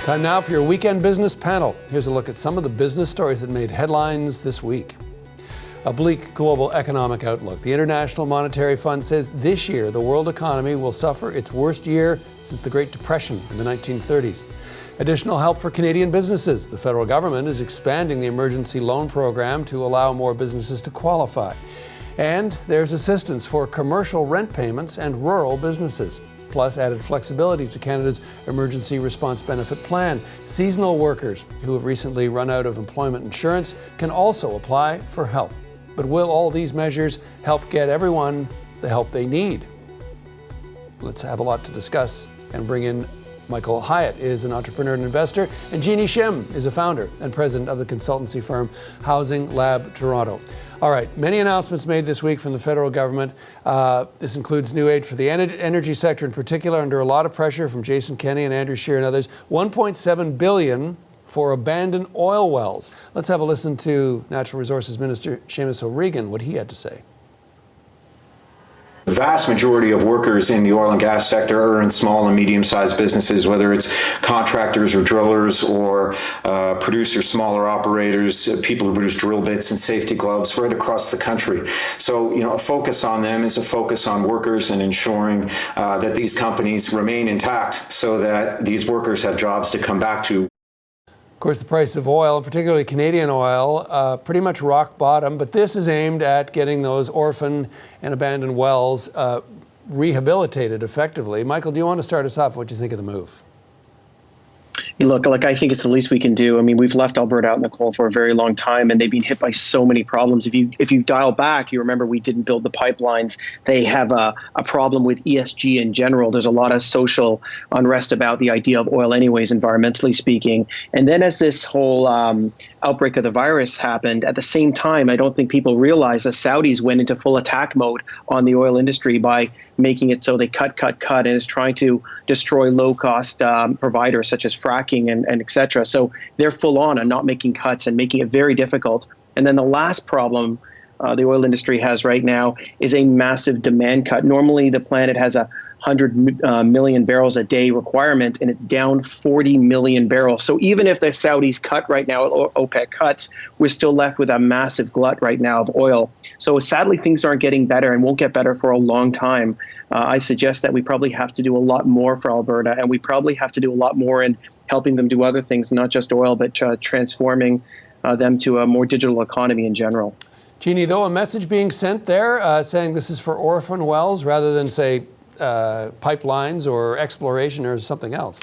Time now for your weekend business panel. Here's a look at some of the business stories that made headlines this week. A bleak global economic outlook. The International Monetary Fund says this year the world economy will suffer its worst year since the Great Depression in the 1930s. Additional help for Canadian businesses. The federal government is expanding the emergency loan program to allow more businesses to qualify. And there's assistance for commercial rent payments and rural businesses. Plus added flexibility to Canada's Emergency Response Benefit Plan. Seasonal workers who have recently run out of employment insurance can also apply for help. But will all these measures help get everyone the help they need? Let's have a lot to discuss and bring in Michael Hyatt is an entrepreneur and investor, and Jeannie Shim is a founder and president of the consultancy firm Housing Lab Toronto. All right, many announcements made this week from the federal government. This includes new aid for the energy sector in particular, under a lot of pressure from Jason Kenney and Andrew Scheer and others. $1.7 billion for abandoned oil wells. Let's have a listen to Natural Resources Minister Seamus O'Regan, what he had to say. The vast majority of workers in the oil and gas sector are in small and medium-sized businesses, whether it's contractors or drillers or producers, smaller operators, people who produce drill bits and safety gloves right across the country. So, a focus on them is a focus on workers and ensuring that these companies remain intact so that these workers have jobs to come back to. Of course, the price of oil, particularly Canadian oil, pretty much rock bottom, but this is aimed at getting those orphan and abandoned wells rehabilitated effectively. Michael, do you want to start us off? What do you think of the move? Look, I think it's the least we can do. I mean, we've left Alberta out in the cold for a very long time, and they've been hit by so many problems. If you dial back, you remember we didn't build the pipelines. They have a problem with ESG in general. There's a lot of social unrest about the idea of oil anyways, environmentally speaking. And then as this whole outbreak of the virus happened, at the same time, I don't think people realize the Saudis went into full attack mode on the oil industry by making it so they cut, and is trying to destroy low-cost providers such as fracking and et cetera. So they're full on and not making cuts and making it very difficult. And then the last problem the oil industry has right now is a massive demand cut. Normally, the planet has 100 million barrels a day requirement, and it's down 40 million barrels. So even if the Saudis cut right now, OPEC cuts, we're still left with a massive glut right now of oil. So sadly, things aren't getting better and won't get better for a long time. I suggest that we probably have to do a lot more for Alberta, and we probably have to do a lot more in helping them do other things, not just oil, but transforming them to a more digital economy in general. Jeannie, though, a message being sent there saying this is for orphan wells rather than, say, pipelines or exploration or something else?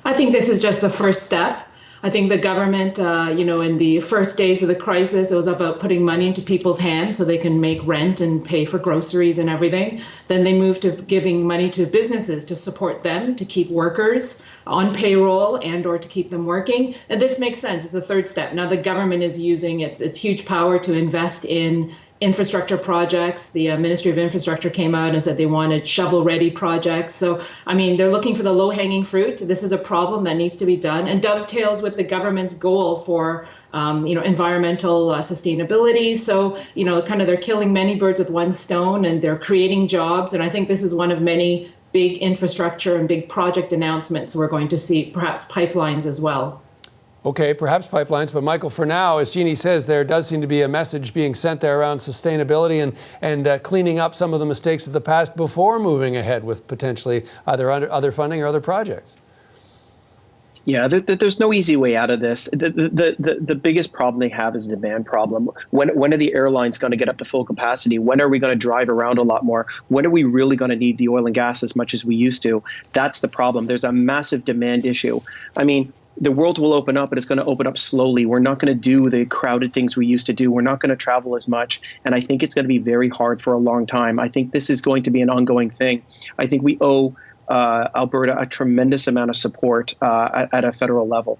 I think this is just the first step. I think the government, in the first days of the crisis, it was about putting money into people's hands so they can make rent and pay for groceries and everything. Then they moved to giving money to businesses to support them, to keep workers on payroll and or to keep them working. And this makes sense. It's the third step. Now the government is using its huge power to invest in infrastructure projects. The Ministry of Infrastructure came out and said they wanted shovel-ready projects. So, they're looking for the low-hanging fruit. This is a problem that needs to be done and dovetails with the government's goal for, environmental sustainability. So, they're killing many birds with one stone and they're creating jobs. And I think this is one of many big infrastructure and big project announcements we're going to see, perhaps pipelines as well. Okay, perhaps pipelines, but Michael, for now, as Jeannie says, there does seem to be a message being sent there around sustainability and cleaning up some of the mistakes of the past before moving ahead with potentially either other funding or other projects. Yeah, there's no easy way out of this. The biggest problem they have is a demand problem. When are the airlines going to get up to full capacity? When are we going to drive around a lot more? When are we really going to need the oil and gas as much as we used to? That's the problem. There's a massive demand issue. The world will open up, but it's going to open up slowly. We're not going to do the crowded things we used to do. We're not going to travel as much. And I think it's going to be very hard for a long time. I think this is going to be an ongoing thing. I think we owe Alberta a tremendous amount of support at a federal level.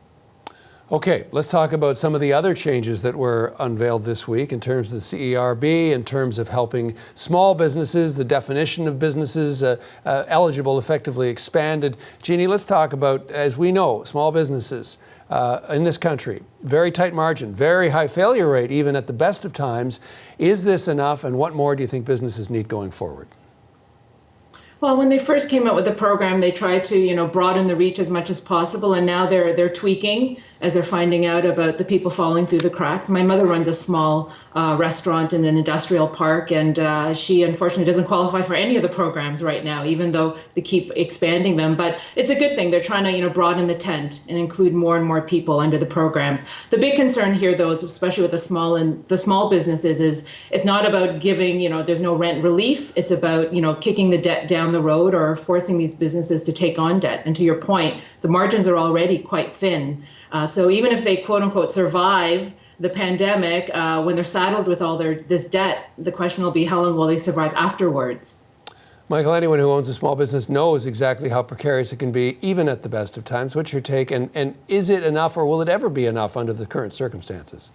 Okay, let's talk about some of the other changes that were unveiled this week in terms of the CERB, in terms of helping small businesses, the definition of businesses eligible effectively expanded. Jeannie, let's talk about, as we know, small businesses in this country, very tight margin, very high failure rate, even at the best of times. Is this enough, and what more do you think businesses need going forward? Well, when they first came out with the program, they tried to, broaden the reach as much as possible, and now they're tweaking as they're finding out about the people falling through the cracks. My mother runs a small restaurant in an industrial park, and she unfortunately doesn't qualify for any of the programs right now, even though they keep expanding them. But it's a good thing. They're trying to, broaden the tent and include more and more people under the programs. The big concern here, though, is especially with the small businesses, is it's not about giving, there's no rent relief. It's about, kicking the debt down the road or forcing these businesses to take on debt. And to your point, the margins are already quite thin. So even if they, quote unquote, survive the pandemic, when they're saddled with all this debt, the question will be how long will they survive afterwards? Michael, anyone who owns a small business knows exactly how precarious it can be, even at the best of times. What's your take? And is it enough, or will it ever be enough under the current circumstances?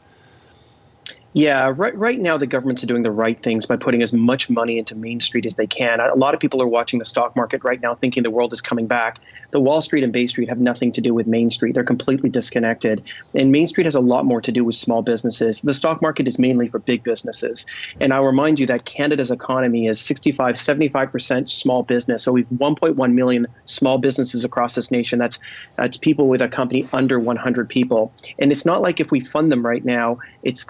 Yeah, right now the governments are doing the right things by putting as much money into Main Street as they can. A lot of people are watching the stock market right now thinking the world is coming back. The Wall Street and Bay Street have nothing to do with Main Street. They're completely disconnected. And Main Street has a lot more to do with small businesses. The stock market is mainly for big businesses. And I'll remind you that Canada's economy is 75% small business. So we've 1.1 million small businesses across this nation. That's people with a company under 100 people. And it's not like if we fund them right now, it's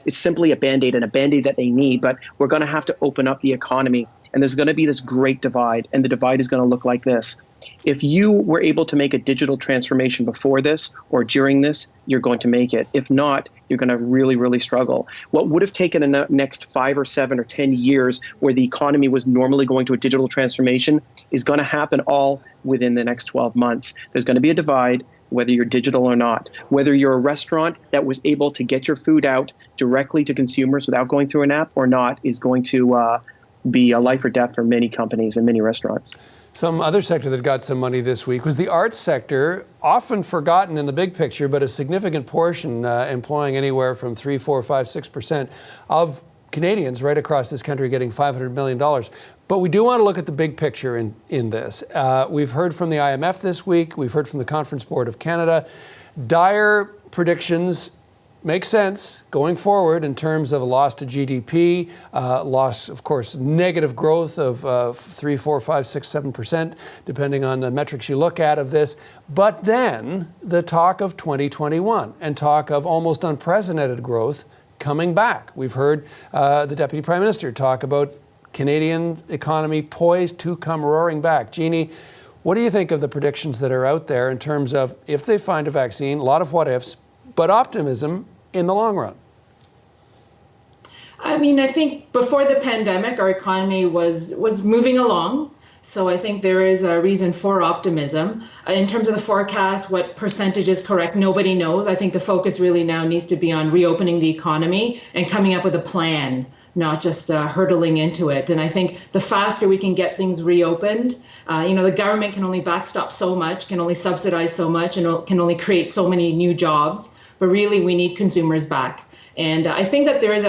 simply a Band-Aid, and a Band-Aid that they need, but we're going to have to open up the economy, and there's going to be this great divide, and the divide is going to look like this. If you were able to make a digital transformation before this or during this, you're going to make it. If not, you're going to really, really struggle. What would have taken the next 5 or 7 or 10 years where the economy was normally going to a digital transformation is going to happen all within the next 12 months. There's going to be a divide, whether you're digital or not, whether you're a restaurant that was able to get your food out directly to consumers without going through an app or not, is going to be a life or death for many companies and many restaurants. Some other sector that got some money this week was the arts sector, often forgotten in the big picture, but a significant portion employing anywhere from 3, 4, 5, 6% of Canadians right across this country getting $500 million. But we do want to look at the big picture in this. We've heard from the IMF this week. We've heard from the Conference Board of Canada. Dire predictions make sense going forward in terms of a loss to GDP, loss, of course, negative growth of 3, 4, 5, 6, 7%, depending on the metrics you look at of this. But then the talk of 2021 and talk of almost unprecedented growth coming back. We've heard the Deputy Prime Minister talk about Canadian economy poised to come roaring back. Jeannie, what do you think of the predictions that are out there in terms of if they find a vaccine, a lot of what ifs, but optimism in the long run? I mean, I think before the pandemic, our economy was moving along. So I think there is a reason for optimism. In terms of the forecast, what percentage is correct, nobody knows. I think the focus really now needs to be on reopening the economy and coming up with a plan, not just hurtling into it. And I think the faster we can get things reopened, the government can only backstop so much, can only subsidize so much, and can only create so many new jobs. But really, we need consumers back. And I think that there is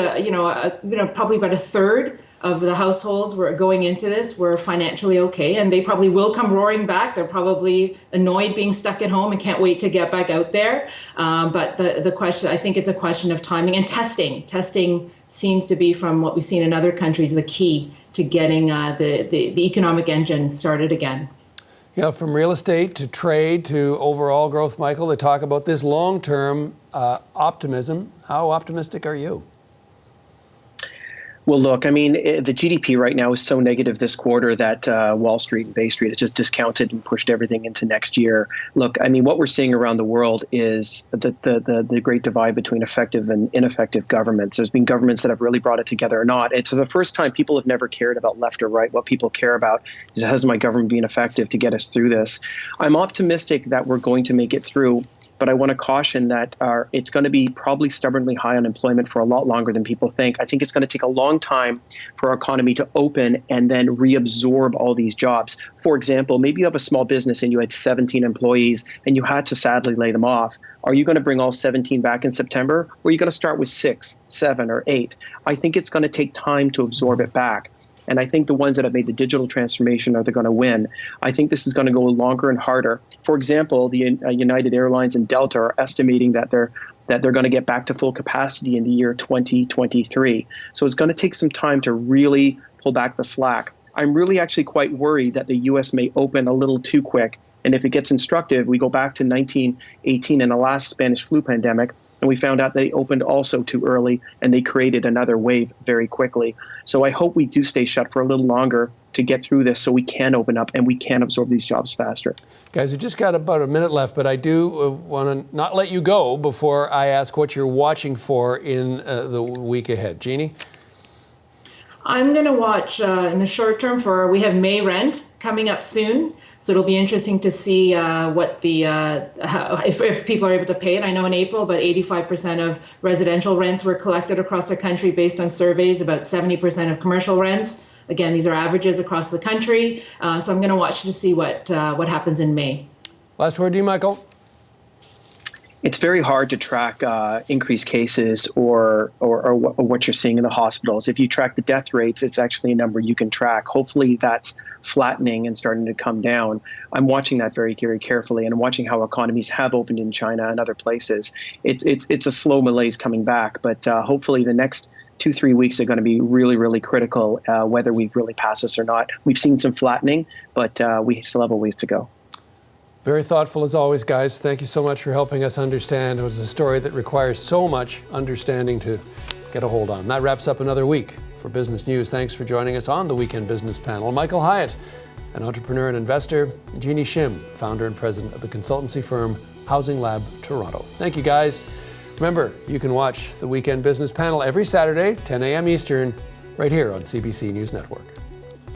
probably about a third of the households were going into this were financially okay, and they probably will come roaring back. They're probably annoyed being stuck at home and can't wait to get back out there. But the question, I think it's a question of timing and testing. Testing seems to be, from what we've seen in other countries, the key to getting the economic engine started again. Yeah, from real estate to trade to overall growth, Michael, they talk about this long-term optimism. How optimistic are you? Well, look, I mean, the GDP right now is so negative this quarter that Wall Street and Bay Street has just discounted and pushed everything into next year. Look, I mean, what we're seeing around the world is the great divide between effective and ineffective governments. There's been governments that have really brought it together or not. It's the first time people have never cared about left or right. What people care about is, has my government been effective to get us through this? I'm optimistic that we're going to make it through. But I want to caution that it's going to be probably stubbornly high unemployment for a lot longer than people think. I think it's going to take a long time for our economy to open and then reabsorb all these jobs. For example, maybe you have a small business and you had 17 employees and you had to sadly lay them off. Are you going to bring all 17 back in September? Or are you going to start with 6, 7, or 8? I think it's going to take time to absorb it back. And I think the ones that have made the digital transformation are going to win. I think this is going to go longer and harder. For example, the United Airlines and Delta are estimating that they're going to get back to full capacity in the year 2023. So it's going to take some time to really pull back the slack. I'm really actually quite worried that the U.S. may open a little too quick. And if it gets instructive, we go back to 1918 and the last Spanish flu pandemic, and we found out they opened also too early, and they created another wave very quickly. So I hope we do stay shut for a little longer to get through this so we can open up and we can absorb these jobs faster. Guys, we just got about a minute left, but I do want to not let you go before I ask what you're watching for in the week ahead. Jeannie? I'm going to watch in the short term we have May rent coming up soon. So it'll be interesting to see what if people are able to pay it. I know in April, about 85% of residential rents were collected across the country based on surveys, about 70% of commercial rents. Again, these are averages across the country. So I'm going to watch to see what happens in May. Last word to you, Michael. It's very hard to track increased cases or what you're seeing in the hospitals. If you track the death rates, it's actually a number you can track. Hopefully that's flattening and starting to come down. I'm watching that very, very carefully, and I'm watching how economies have opened in China and other places. It's a slow malaise coming back, but hopefully the next 2-3 weeks are going to be really, really critical, whether we really pass this or not. We've seen some flattening, but we still have a ways to go. Very thoughtful as always, guys. Thank you so much for helping us understand. It was a story that requires so much understanding to get a hold on. That wraps up another week for Business News. Thanks for joining us on the Weekend Business Panel. Michael Hyatt, an entrepreneur and investor. Jeannie Shim, founder and president of the consultancy firm Housing Lab Toronto. Thank you, guys. Remember, you can watch the Weekend Business Panel every Saturday, 10 a.m. Eastern, right here on CBC News Network.